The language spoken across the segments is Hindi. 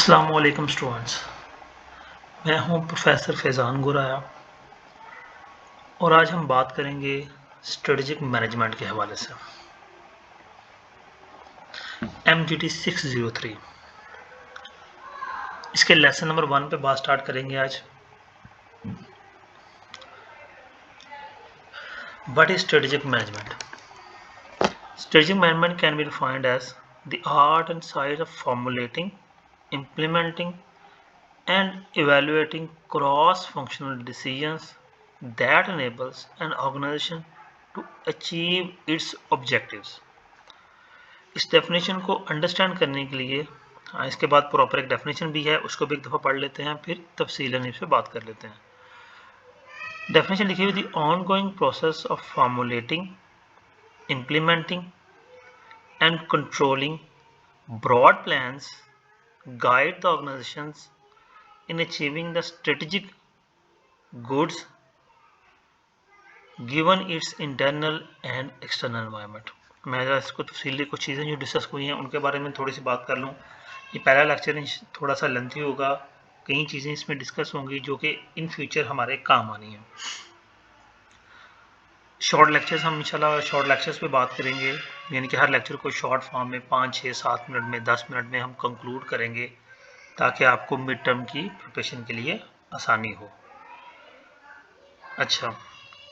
अस्सलाम वालेकुम स्टूडेंट्स। मैं हूं प्रोफेसर फैज़ान गुराया और आज हम बात करेंगे स्ट्रेटजिक मैनेजमेंट के हवाले से। MGT 603 इसके लेसन नंबर 1 पे बात स्टार्ट करेंगे आज। What is strategic management? Strategic management can be defined as the art and science of formulating, implementing, and evaluating cross-functional decisions that enables an organization to achieve its objectives. इस डेफिनेशन को अंडरस्टैंड करने के लिए इसके बाद प्रॉपर एक डेफिनेशन भी है, उसको भी एक दफ़ा पढ़ लेते हैं, फिर तफसीलन इस पर बात कर लेते हैं। डेफिनेशन लिखी हुई थी, ongoing process of formulating, implementing and controlling broad plans guide the organizations in achieving the strategic goals given its internal and external environment। मैं इसको तफसीली कुछ चीज़ें जो डिस्कस हुई हैं उनके बारे में थोड़ी सी बात कर लूँ। ये पहला लेक्चर थोड़ा सा लेंथी होगा, कई चीज़ें इसमें डिस्कस होंगी जो कि इन फ्यूचर हमारे काम आनी है। शॉर्ट लेक्चर्स हम इंशाल्लाह शॉर्ट लेक्चर्स पे बात करेंगे, यानी कि हर लेक्चर को शॉर्ट फॉर्म में 5, 6, 7 मिनट में 10 मिनट में हम कंक्लूड करेंगे ताकि आपको मिड टर्म की प्रिपरेशन के लिए आसानी हो। अच्छा,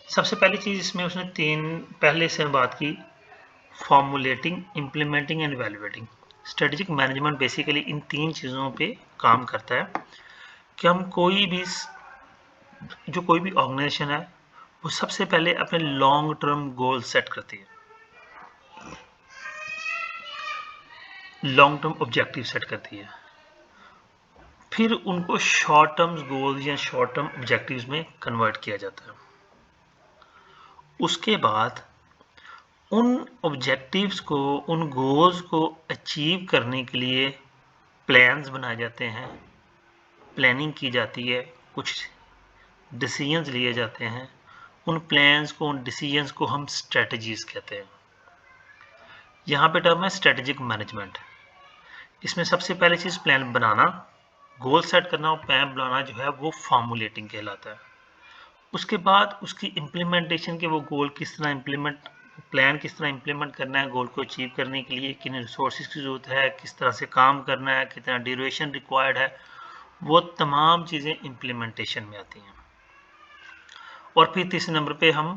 सबसे पहली चीज़ इसमें उसने पहले से बात की, formulating, implementing and evaluating. Strategic management basically इन 3 चीज़ों पे काम करता है कि हम कोई भी ऑर्गेनाइजेशन है वो सबसे पहले अपने लॉन्ग टर्म गोल सेट करती है, लॉन्ग टर्म ऑब्जेक्टिव सेट करती है, फिर उनको शॉर्ट टर्म गोल्स या शॉर्ट टर्म ऑब्जेक्टिव्स में कन्वर्ट किया जाता है। उसके बाद उन ऑब्जेक्टिव्स को, उन गोल्स को अचीव करने के लिए प्लान्स बनाए जाते हैं, प्लानिंग की जाती है, कुछ डिसीजंस लिए जाते हैं। उन प्लान्स को, उन डिसीजंस को हम स्ट्रेटजीज कहते हैं। यहाँ पे टर्म है स्ट्रेटेजिक मैनेजमेंट। इसमें सबसे पहली चीज़ प्लान बनाना, गोल सेट करना और प्लान बनाना जो है वो फॉर्मुलेटिंग कहलाता है। उसके बाद उसकी इम्प्लीमेंटेशन के वो गोल किस तरह प्लान किस तरह इम्प्लीमेंट करना है, गोल को अचीव करने के लिए किन रिसोर्सेज की ज़रूरत है, किस तरह से काम करना है, कितना ड्यूरेशन रिक्वायर्ड है, वो तमाम चीज़ें इम्प्लीमेंटेशन में आती हैं। और फिर तीसरे नंबर पे हम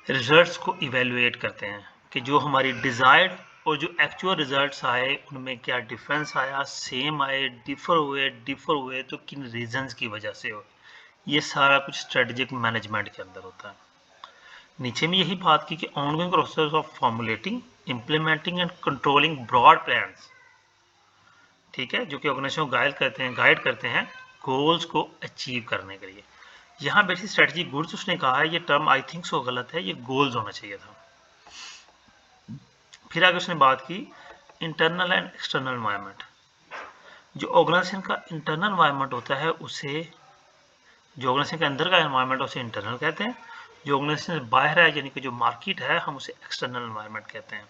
रिजल्ट्स को इवेलुएट करते हैं कि जो हमारी डिज़ायर्ड और जो एक्चुअल रिजल्ट्स आए उनमें क्या डिफरेंस आया, सेम आए, डिफर हुए तो किन रीजंस की वजह से हो। ये सारा कुछ स्ट्रेटजिक मैनेजमेंट के अंदर होता है। नीचे में यही बात की कि ongoing process of formulating, implementing and controlling broad plans, ठीक है, जो कि ऑर्गेनाइजेशन को गाइड करते हैं गोल्स को अचीव करने के लिए। यहाँ बेसिक स्ट्रेटजी गुड्स उसने कहा है, ये टर्म आई थिंक सो गलत है, ये गोल्स होना चाहिए था। फिर आगे उसने बात की इंटरनल एंड एक्सटर्नल एनवायरनमेंट। जो ऑर्गेनाइजेशन का इंटरनल एनवायरनमेंट होता है उसे, जो ऑर्गेनाइजेशन के अंदर का एनवायरनमेंट उसे इंटरनल कहते हैं, जो ऑर्गेनाइजेशन से बाहर है यानी कि जो मार्केट है हम उसे एक्सटर्नल एनवायरनमेंट कहते हैं।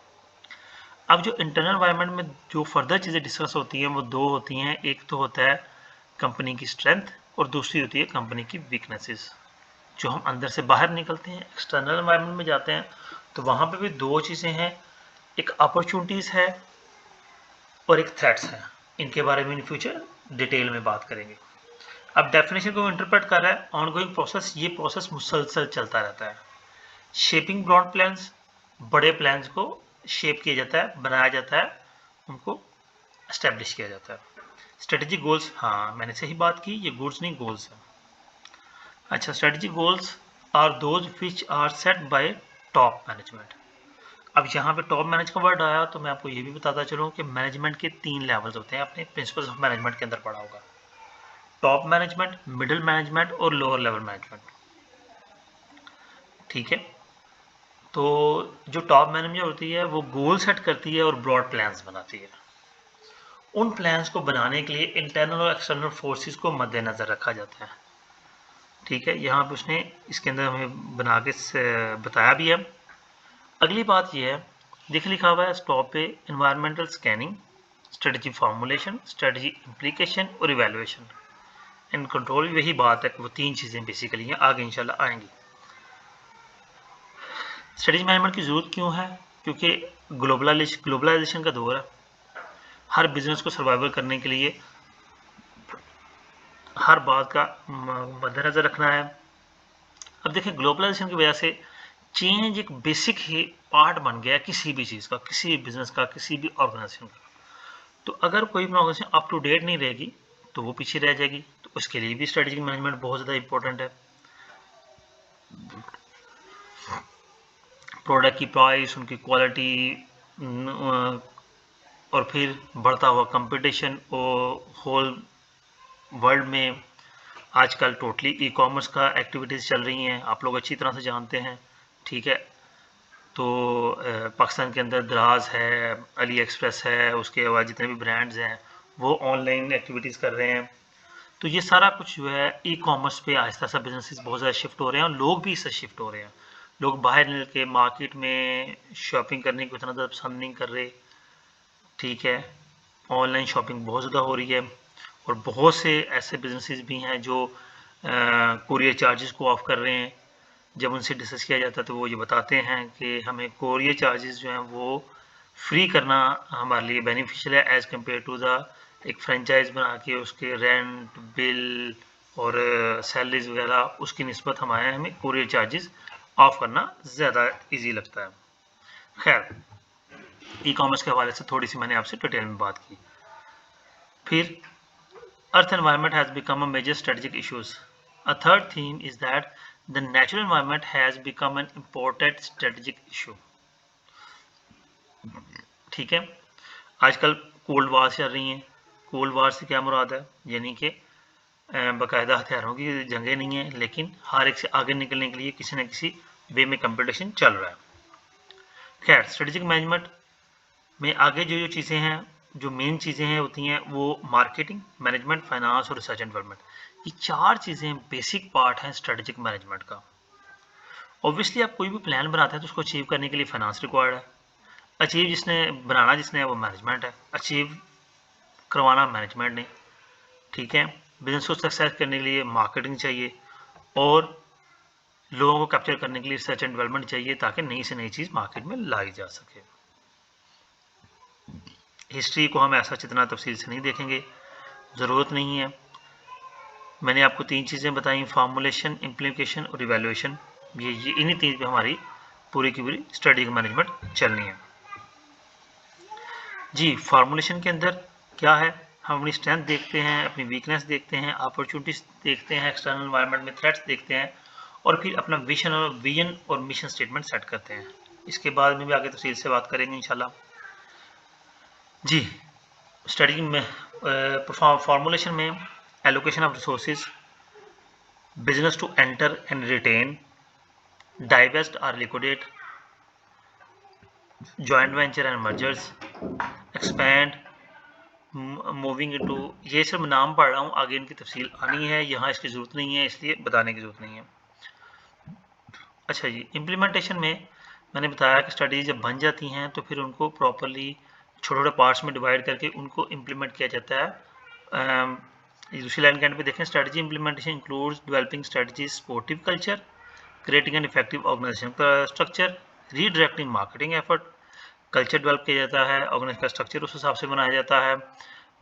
अब जो इंटरनल एनवायरनमेंट में जो फर्दर चीज़ें डिस्कस होती हैं वो दो होती हैं, एक तो होता है कंपनी की स्ट्रेंथ और दूसरी होती है कंपनी की वीकनेसेस। जो हम अंदर से बाहर निकलते हैं, एक्सटर्नल एनवायरनमेंट में जाते हैं, तो वहाँ पे भी दो चीज़ें हैं, एक अपॉर्चुनिटीज़ है और एक थ्रेट्स हैं। इनके बारे में इन फ्यूचर डिटेल में बात करेंगे। अब डेफिनेशन को इंटरप्रेट कर रहा है, ऑनगोइंग प्रोसेस, ये प्रोसेस मुसलसल चलता रहता है। शेपिंग ब्रॉड प्लान्स, बड़े प्लान्स को शेप किया जाता है, बनाया जाता है, उनको एस्टेब्लिश किया जाता है। स्ट्रेटेजिक गोल्स, हाँ मैंने सही बात की, ये गुड्स नहीं गोल्स है। अच्छा, strategic goals are those which are set by top management. अब यहाँ पे टॉप मैनेज का वर्ड आया तो मैं आपको ये भी बताता चलूँ कि मैनेजमेंट के 3 लेवल्स होते हैं, अपने प्रिंसिपल्स ऑफ मैनेजमेंट के अंदर पढ़ा होगा। टॉप मैनेजमेंट, मिडिल मैनेजमेंट और लोअर लेवल मैनेजमेंट, ठीक है। तो जो टॉप मैनेजमेंट होती है वो गोल सेट करती है और ब्रॉड प्लान्स बनाती है। उन प्लान्स को बनाने के लिए इंटरनल और एक्सटर्नल फोर्सेस को मद्देनजर रखा जाता है, ठीक है। यहाँ पे उसने इसके अंदर हमें बना के बताया भी है। अगली बात यह है, देख लिखा हुआ है स्टॉप पे, environmental scanning, strategy formulation, strategy implication और इवेल्युएशन एंड कंट्रोल। वही बात है कि वो 3 चीज़ें बेसिकली हैं, आगे इंशाल्लाह आएंगी। स्ट्रेटजी मैनेजमेंट की ज़रूरत क्यों है? क्योंकि ग्लोबलाइजेशन का दौर है, हर बिजनेस को सर्वाइवल करने के लिए हर बात का मद्देनजर रखना है। अब देखिए, ग्लोबलाइजेशन की वजह से चेंज एक बेसिक ही पार्ट बन गया किसी भी चीज़ का, किसी भी बिजनेस का, किसी भी ऑर्गेनाइजेशन का। तो अगर कोई भी ऑर्गेनाइजेशन अप टू डेट नहीं रहेगी तो वो पीछे रह जाएगी। तो उसके लिए भी स्ट्रेटेजिक मैनेजमेंट बहुत ज़्यादा इंपॉर्टेंट है। प्रोडक्ट की प्राइस, उनकी क्वालिटी और फिर बढ़ता हुआ कंपटीशन और होल वर्ल्ड में आजकल टोटली ई कॉमर्स का एक्टिविटीज़ चल रही हैं, आप लोग अच्छी तरह से जानते हैं, ठीक है। तो पाकिस्तान के अंदर दराज है, अली एक्सप्रेस है, उसके बाद जितने भी ब्रांड्स हैं वो ऑनलाइन एक्टिविटीज़ कर रहे हैं। तो ये सारा कुछ जो है ई कॉमर्स पे आहिस्ता आहिस्ता बिजनेसेस बहुत ज़्यादा शिफ्ट हो रहे हैं और लोग भी इससे शिफ्ट हो रहे हैं। लोग बाहर निकल के मार्केट में शॉपिंग करने को इतना ज़्यादा पसंद नहीं कर रहे, ठीक है। ऑनलाइन शॉपिंग बहुत ज़्यादा हो रही है और बहुत से ऐसे बिजनेसेस भी हैं जो कुरियर चार्जेस को ऑफ कर रहे हैं। जब उनसे डिस्कस किया जाता है तो वो ये बताते हैं कि हमें कुरियर चार्जेस जो हैं वो फ्री करना हमारे लिए बेनिफिशियल है एज़ कम्पेयर टू द एक फ्रेंचाइज बना के उसके रेंट बिल और सैलरीज वगैरह उसकी निस्बत हमें कुरियर चार्जेस ऑफ करना ज़्यादा इजी लगता है। खैर, ई कॉमर्स के हवाले से थोड़ी सी मैंने आपसे डिटेल में बात की। फिर Earth environment has become a major strategic issue. A third theme is that the natural environment has become an important strategic issue. ठीक है, आजकल कोल्ड वार चल रही हैं। कोल्ड वार से क्या मुराद है? यानी कि बाकायदा हथियारों की जंगें नहीं है, लेकिन हर एक से आगे निकलने के लिए किसी न किसी वे में कंपटीशन चल रहा है। खैर, स्ट्रेटेजिक मैनेजमेंट में आगे जो चीज़ें हैं, जो मेन चीज़ें हैं होती हैं वो मार्केटिंग, मैनेजमेंट, फाइनेंस और रिसर्च एंड डेवलपमेंट। ये 4 चीज़ें बेसिक पार्ट हैं स्ट्रेटेजिक मैनेजमेंट का। ऑब्वियसली आप कोई भी प्लान बनाते हैं तो उसको अचीव करने के लिए फाइनेंस रिक्वायर्ड है। बनाना जिसने है वो मैनेजमेंट है, अचीव करवाना मैनेजमेंट ने, ठीक है। बिजनेस को सक्सेस करने के लिए मार्केटिंग चाहिए और लोगों को कैप्चर करने के लिए रिसर्च एंड डेवलपमेंट चाहिए ताकि नई से नई चीज़ मार्केट में लाई जा सके। हिस्ट्री को हम ऐसा जितना तफसील से नहीं देखेंगे, ज़रूरत नहीं है। मैंने आपको 3 चीज़ें बताई, फार्मूलेशन, इम्प्लीकेशन और इवेल्युएशन। ये इन्हीं 3 पे हमारी पूरी की पूरी स्ट्रेटेजिक मैनेजमेंट चलनी है जी। फार्मूलेशन के अंदर क्या है? हम अपनी स्ट्रेंथ देखते हैं, अपनी वीकनेस देखते हैं, अपॉर्चुनिटीज देखते हैं, एक्सटर्नल एनवायरनमेंट में थ्रेट्स देखते हैं और फिर अपना विजन और मिशन स्टेटमेंट सेट करते हैं। इसके बाद में भी आगे तफसील से बात करेंगे इंशाल्लाह जी। स्ट्रेटजी में फार्मूलेशन में allocation of resources, business to enter and retain, divest और liquidate, joint venture and mergers, expand, moving into. ये सब नाम पढ़ रहा हूँ, आगे इनकी तफसील आनी है, यहाँ इसकी ज़रूरत नहीं है, इसलिए बताने की ज़रूरत नहीं है। अच्छा जी, इम्प्लीमेंटेशन में मैंने बताया कि स्ट्रेटजी जब बन जाती हैं तो फिर उनको प्रॉपरली छोटे छोटे पार्ट्स में डिवाइड करके उनको इम्प्लीमेंट किया जाता है। दूसरी लाइन के एंड पे देखें, strategy implementation includes developing strategy supportive culture, creating an effective organisation का structure, redirecting marketing effort. Culture develop किया जाता है, ऑर्गेनाइजेशन का स्ट्रक्चर उस हिसाब से बनाया जाता है,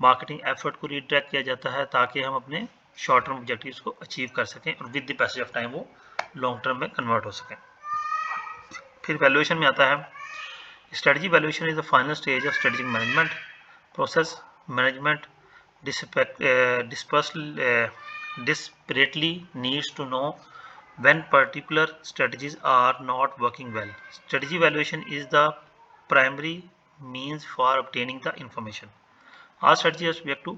मार्केटिंग एफर्ट को रीडायरेक्ट किया जाता है ताकि हम अपने शॉर्ट टर्म ऑब्जेक्टिव्स को अचीव कर सकें और with the passage of time वो लॉन्ग टर्म में कन्वर्ट हो सकें। फिर वैल्यूएशन में आता है, strategy valuation is the final stage of strategic management process. Management desperately needs to know when particular strategies are not working well. Strategy evaluation is the primary means for obtaining the information. All strategy are subject to।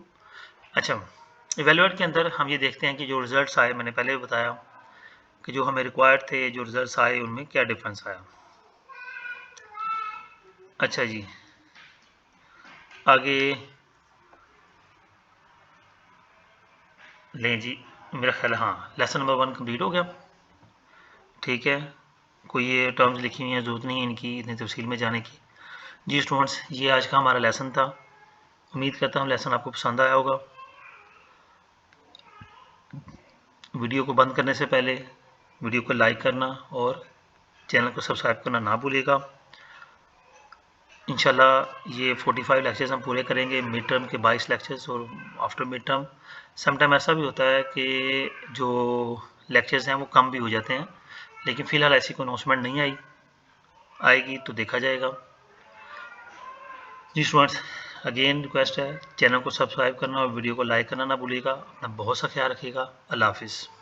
अच्छा, इवेल्युएट के अंदर हम ये देखते हैं कि जो रिजल्ट्स आए, मैंने पहले भी बताया कि जो हमें रिक्वायर्ड थे, जो रिजल्ट्स आए उनमें क्या डिफरेंस आया। अच्छा जी, आगे लें जी, मेरा ख्याल हाँ, लेसन नंबर 1 कंप्लीट हो गया, ठीक है। कोई ये टर्म्स लिखी हुई हैं, ज़रूरत नहीं है इनकी इतनी तफसील में जाने की जी। स्टूडेंट्स, ये आज का हमारा लेसन था। उम्मीद करता हूँ लेसन आपको पसंद आया होगा। वीडियो को बंद करने से पहले वीडियो को लाइक करना और चैनल को सब्सक्राइब करना ना भूलिएगा। इंशाल्लाह ये 45 लेक्चर्स हम पूरे करेंगे, मिड टर्म के 22 लेक्चर्स और आफ्टर मिड टर्म समटाइम ऐसा भी होता है कि जो लेक्चर्स हैं वो कम भी हो जाते हैं, लेकिन फ़िलहाल ऐसी कोई अनाउंसमेंट नहीं आएगी तो देखा जाएगा। जी स्टूडेंट्स, अगेन रिक्वेस्ट है चैनल को सब्सक्राइब करना और वीडियो को लाइक करना ना भूलिएगा। अपना बहुत सा ख्याल रखिएगा। अल्लाह हाफिज़।